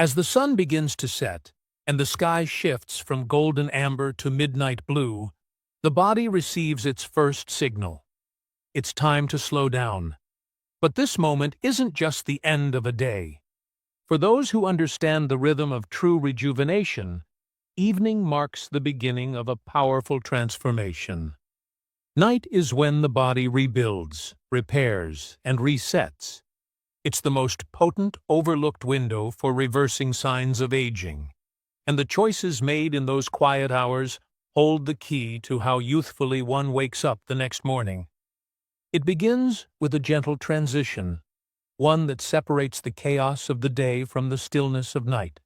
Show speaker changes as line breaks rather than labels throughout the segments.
As the sun begins to set and the sky shifts from golden amber to midnight blue, the body receives its first signal. It's time to slow down. But this moment isn't just the end of a day. For those who understand the rhythm of true rejuvenation, evening marks the beginning of a powerful transformation. Night is when the body rebuilds, repairs, and resets. It's the most potent, overlooked window for reversing signs of aging, and the choices made in those quiet hours hold the key to how youthfully one wakes up the next morning. It begins with a gentle transition, one that separates the chaos of the day from the stillness of night.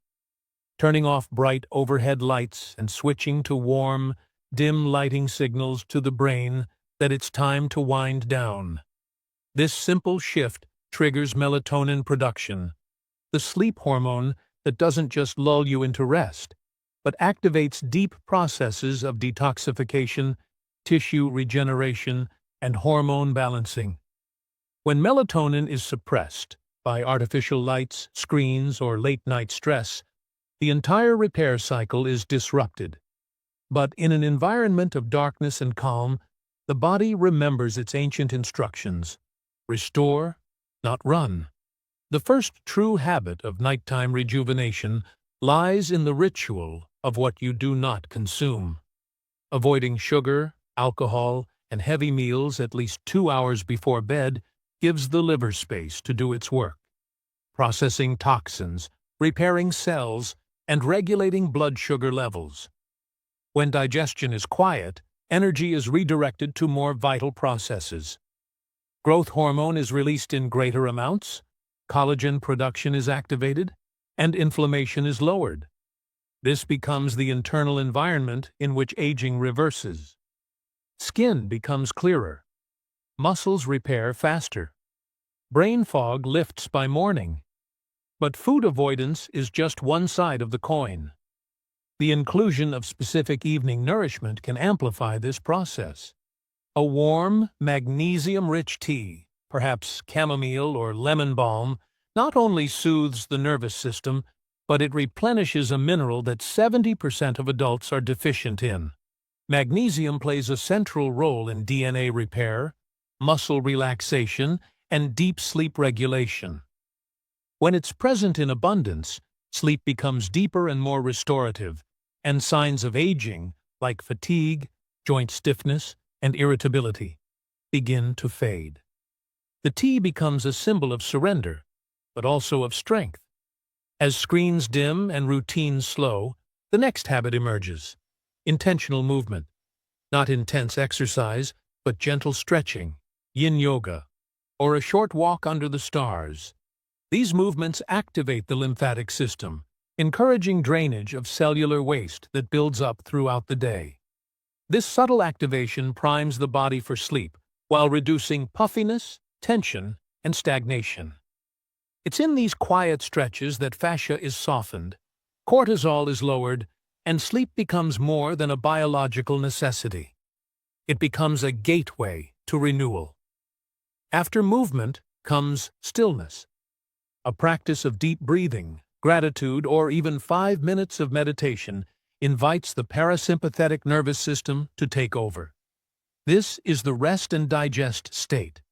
Turning off bright overhead lights and switching to warm, dim lighting signals to the brain that it's time to wind down. This simple shift triggers melatonin production, the sleep hormone that doesn't just lull you into rest, but activates deep processes of detoxification, tissue regeneration, and hormone balancing. When melatonin is suppressed by artificial lights, screens, or late-night stress, the entire repair cycle is disrupted. But in an environment of darkness and calm, the body remembers its ancient instructions: restore, not run. The first true habit of nighttime rejuvenation lies in the ritual of what you do not consume. Avoiding sugar, alcohol, and heavy meals at least 2 hours before bed gives the liver space to do its work, processing toxins, repairing cells, and regulating blood sugar levels. When digestion is quiet, energy is redirected to more vital processes. Growth hormone is released in greater amounts, collagen production is activated, and inflammation is lowered. This becomes the internal environment in which aging reverses. Skin becomes clearer. Muscles repair faster. Brain fog lifts by morning. But food avoidance is just one side of the coin. The inclusion of specific evening nourishment can amplify this process. A warm, magnesium-rich tea, perhaps chamomile or lemon balm, not only soothes the nervous system, but it replenishes a mineral that 70% of adults are deficient in. Magnesium plays a central role in DNA repair, muscle relaxation, and deep sleep regulation. When it's present in abundance, sleep becomes deeper and more restorative, and signs of aging, like fatigue, joint stiffness, and irritability, begin to fade. The tea becomes a symbol of surrender, but also of strength. As screens dim and routines slow, the next habit emerges: intentional movement. Not intense exercise, but gentle stretching, yin yoga, or a short walk under the stars. These movements activate the lymphatic system, encouraging drainage of cellular waste that builds up throughout the day. This subtle activation primes the body for sleep while reducing puffiness, tension, and stagnation. It's in these quiet stretches that fascia is softened, cortisol is lowered, and sleep becomes more than a biological necessity. It becomes a gateway to renewal. After movement comes stillness, a practice of deep breathing, gratitude, or even 5 minutes of meditation invites the parasympathetic nervous system to take over. This is the rest and digest state,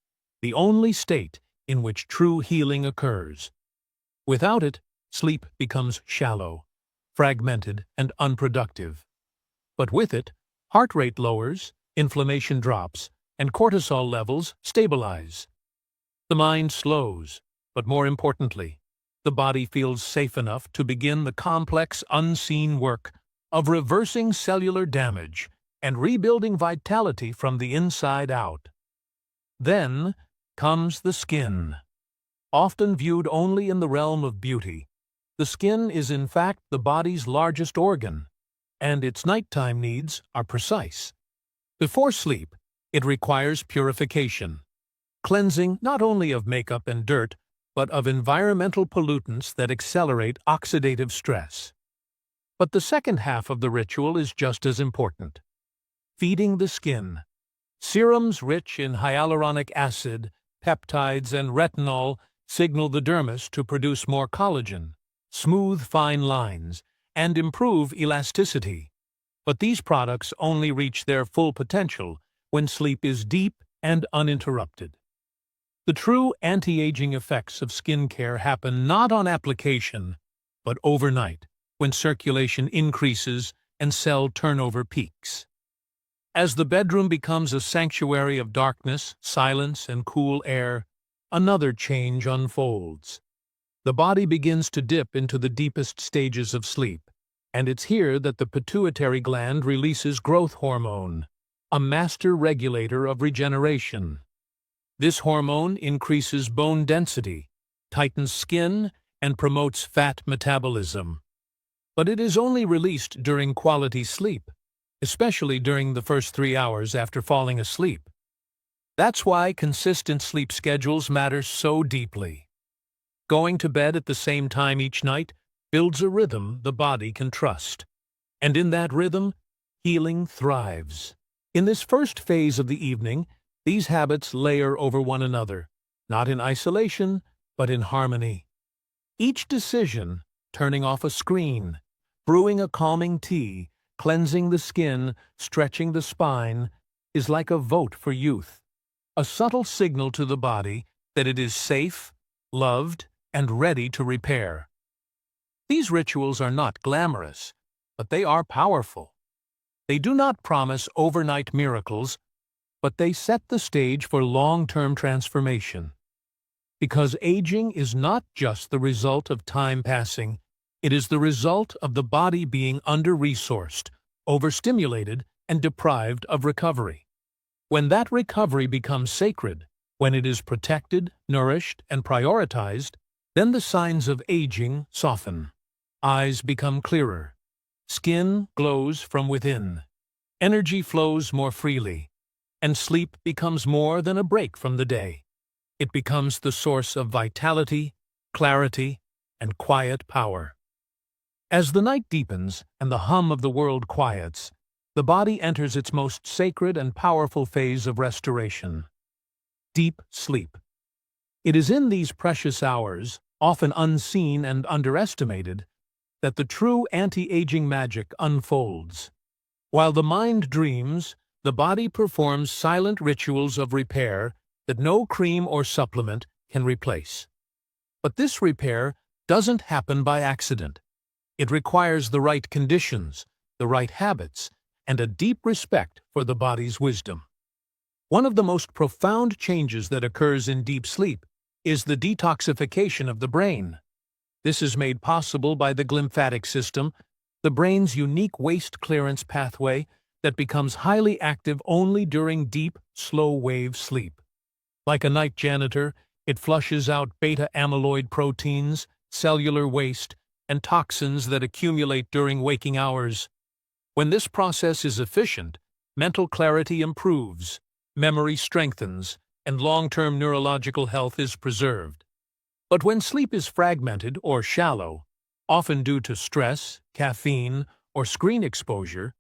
the only state in which true healing occurs. Without it, sleep becomes shallow, fragmented, and unproductive. But with it, heart rate lowers, inflammation drops, and cortisol levels stabilize. The mind slows, but more importantly, the body feels safe enough to begin the complex, unseen work of reversing cellular damage and rebuilding vitality from the inside out. Then comes the skin. Often viewed only in the realm of beauty, the skin is in fact the body's largest organ, and its nighttime needs are precise. Before sleep, it requires purification, cleansing not only of makeup and dirt, but of environmental pollutants that accelerate oxidative stress. But the second half of the ritual is just as important: feeding the skin. Serums rich in hyaluronic acid, peptides, and retinol signal the dermis to produce more collagen, smooth fine lines, and improve elasticity. But these products only reach their full potential when sleep is deep and uninterrupted. The true anti-aging effects of skincare happen not on application, but overnight, when circulation increases and cell turnover peaks. As the bedroom becomes a sanctuary of darkness, silence, and cool air, another change unfolds. The body begins to dip into the deepest stages of sleep, and it's here that the pituitary gland releases growth hormone, a master regulator of regeneration. This hormone increases bone density, tightens skin, and promotes fat metabolism. But it is only released during quality sleep, especially during the first 3 hours after falling asleep. That's why consistent sleep schedules matter so deeply. Going to bed at the same time each night builds a rhythm the body can trust. And in that rhythm, healing thrives. In this first phase of the evening, these habits layer over one another, not in isolation, but in harmony. Each decision, turning off a screen, brewing a calming tea, cleansing the skin, stretching the spine, is like a vote for youth, a subtle signal to the body that it is safe, loved, and ready to repair. These rituals are not glamorous, but they are powerful. They do not promise overnight miracles, but they set the stage for long-term transformation. Because aging is not just the result of time passing, it is the result of the body being under-resourced, overstimulated, and deprived of recovery. When that recovery becomes sacred, when it is protected, nourished, and prioritized, then the signs of aging soften. Eyes become clearer. Skin glows from within. Energy flows more freely. And sleep becomes more than a break from the day. It becomes the source of vitality, clarity, and quiet power. As the night deepens and the hum of the world quiets, the body enters its most sacred and powerful phase of restoration: deep sleep. It is in these precious hours, often unseen and underestimated, that the true anti-aging magic unfolds. While the mind dreams, the body performs silent rituals of repair that no cream or supplement can replace. But this repair doesn't happen by accident. It requires the right conditions, the right habits, and a deep respect for the body's wisdom. One of the most profound changes that occurs in deep sleep is the detoxification of the brain. This is made possible by the glymphatic system, the brain's unique waste clearance pathway that becomes highly active only during deep, slow-wave sleep. Like a night janitor, it flushes out beta-amyloid proteins, cellular waste, and toxins that accumulate during waking hours. When this process is efficient, mental clarity improves, memory strengthens, and long-term neurological health is preserved. But when sleep is fragmented or shallow, often due to stress, caffeine, or screen exposure,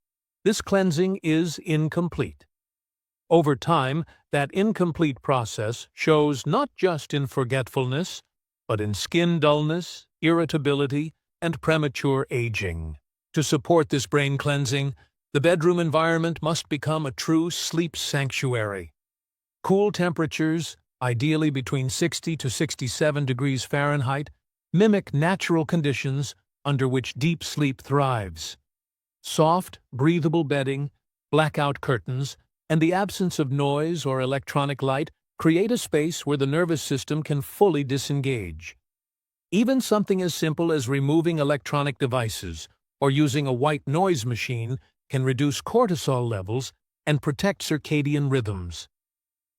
this cleansing is incomplete. Over time, that incomplete process shows not just in forgetfulness, but in skin dullness, irritability, and premature aging. To support this brain cleansing, the bedroom environment must become a true sleep sanctuary. Cool temperatures, ideally between 60 to 67 degrees Fahrenheit, mimic natural conditions under which deep sleep thrives. Soft, breathable bedding, blackout curtains, and the absence of noise or electronic light create a space where the nervous system can fully disengage. Even something as simple as removing electronic devices or using a white noise machine can reduce cortisol levels and protect circadian rhythms.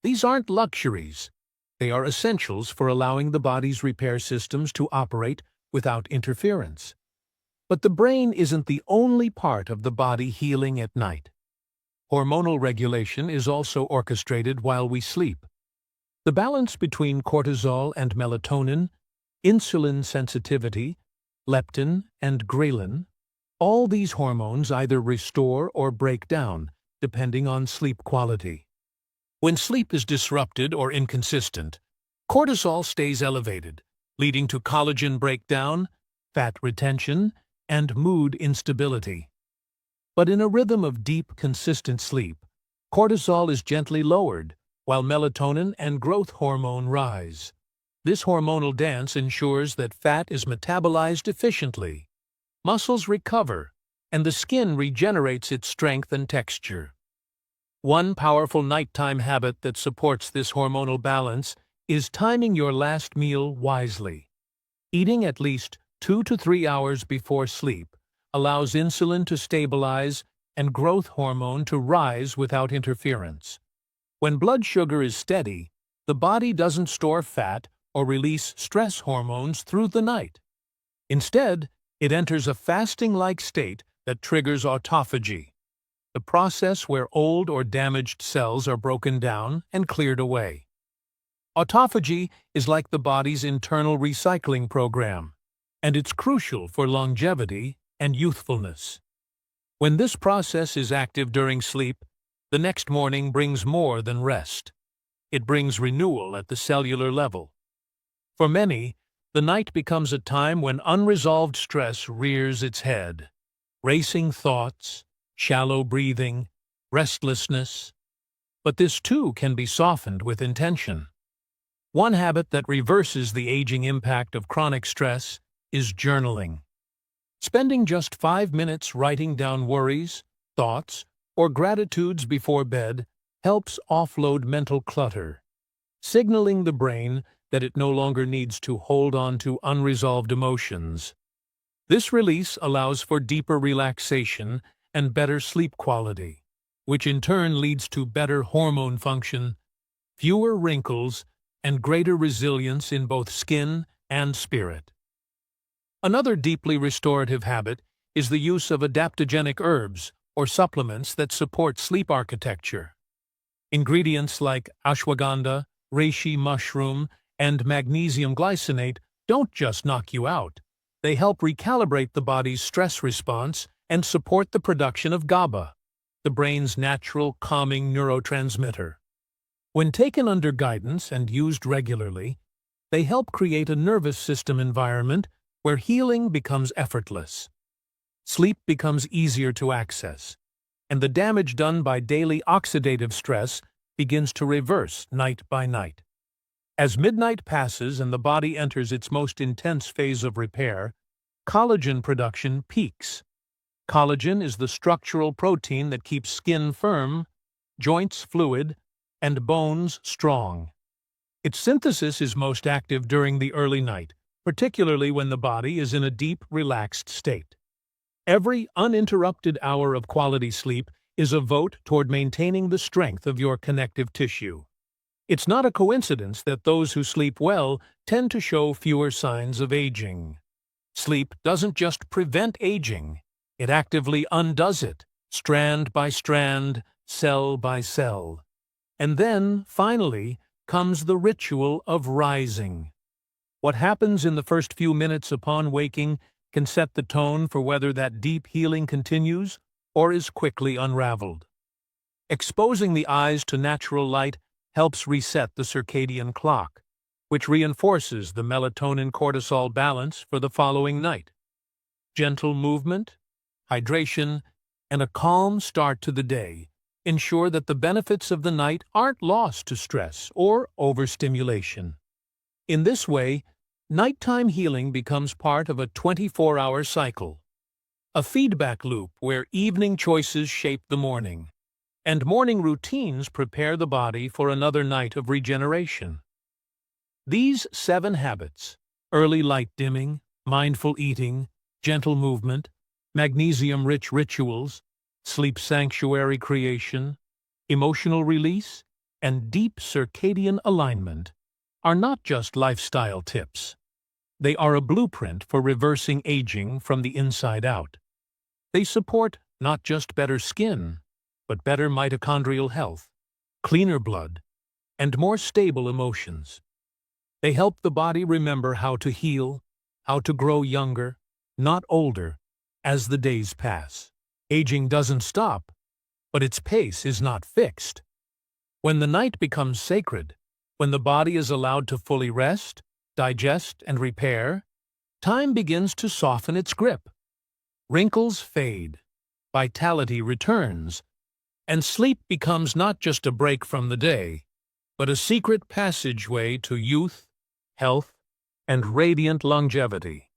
These aren't luxuries. They are essentials for allowing the body's repair systems to operate without interference. But the brain isn't the only part of the body healing at night. Hormonal regulation is also orchestrated while we sleep. The balance between cortisol and melatonin, insulin sensitivity, leptin, and ghrelin, all these hormones either restore or break down, depending on sleep quality. When sleep is disrupted or inconsistent, cortisol stays elevated, leading to collagen breakdown, fat retention, and mood instability. But in a rhythm of deep, consistent sleep, cortisol is gently lowered, while melatonin and growth hormone rise. This hormonal dance ensures that fat is metabolized efficiently, muscles recover, and the skin regenerates its strength and texture. One powerful nighttime habit that supports this hormonal balance is timing your last meal wisely. Eating at least 2 to 3 hours before sleep allows insulin to stabilize and growth hormone to rise without interference. When blood sugar is steady, the body doesn't store fat or release stress hormones through the night. Instead, it enters a fasting-like state that triggers autophagy, the process where old or damaged cells are broken down and cleared away. Autophagy is like the body's internal recycling program, and it's crucial for longevity and youthfulness. When this process is active during sleep, the next morning brings more than rest. It brings renewal at the cellular level. For many, the night becomes a time when unresolved stress rears its head. Racing thoughts, shallow breathing, restlessness. But this too can be softened with intention. One habit that reverses the aging impact of chronic stress is journaling. Spending just 5 minutes writing down worries, thoughts, or gratitudes before bed helps offload mental clutter, signaling the brain that it no longer needs to hold on to unresolved emotions. This release allows for deeper relaxation and better sleep quality, which in turn leads to better hormone function, fewer wrinkles, and greater resilience in both skin and spirit. Another deeply restorative habit is the use of adaptogenic herbs or supplements that support sleep architecture. Ingredients like ashwagandha, reishi mushroom, and magnesium glycinate don't just knock you out. They help recalibrate the body's stress response and support the production of GABA, the brain's natural calming neurotransmitter. When taken under guidance and used regularly, they help create a nervous system environment where healing becomes effortless. Sleep becomes easier to access, and the damage done by daily oxidative stress begins to reverse night by night. As midnight passes and the body enters its most intense phase of repair, collagen production peaks. Collagen is the structural protein that keeps skin firm, joints fluid, and bones strong. Its synthesis is most active during the early night, particularly when the body is in a deep, relaxed state. Every uninterrupted hour of quality sleep is a vote toward maintaining the strength of your connective tissue. It's not a coincidence that those who sleep well tend to show fewer signs of aging. Sleep doesn't just prevent aging, it actively undoes it, strand by strand, cell by cell. And then, finally, comes the ritual of rising. What happens in the first few minutes upon waking can set the tone for whether that deep healing continues or is quickly unraveled. Exposing the eyes to natural light helps reset the circadian clock, which reinforces the melatonin-cortisol balance for the following night. Gentle movement, hydration, and a calm start to the day ensure that the benefits of the night aren't lost to stress or overstimulation. In this way, nighttime healing becomes part of a 24-hour cycle, a feedback loop where evening choices shape the morning, and morning routines prepare the body for another night of regeneration. These 7 habits, early light dimming, mindful eating, gentle movement, magnesium-rich rituals, sleep sanctuary creation, emotional release, and deep circadian alignment, are not just lifestyle tips. They are a blueprint for reversing aging from the inside out. They support not just better skin, but better mitochondrial health, cleaner blood, and more stable emotions. They help the body remember how to heal, how to grow younger, not older, as the days pass. Aging doesn't stop, but its pace is not fixed. When the night becomes sacred, when the body is allowed to fully rest, digest, and repair, time begins to soften its grip. Wrinkles fade, vitality returns, and sleep becomes not just a break from the day, but a secret passageway to youth, health, and radiant longevity.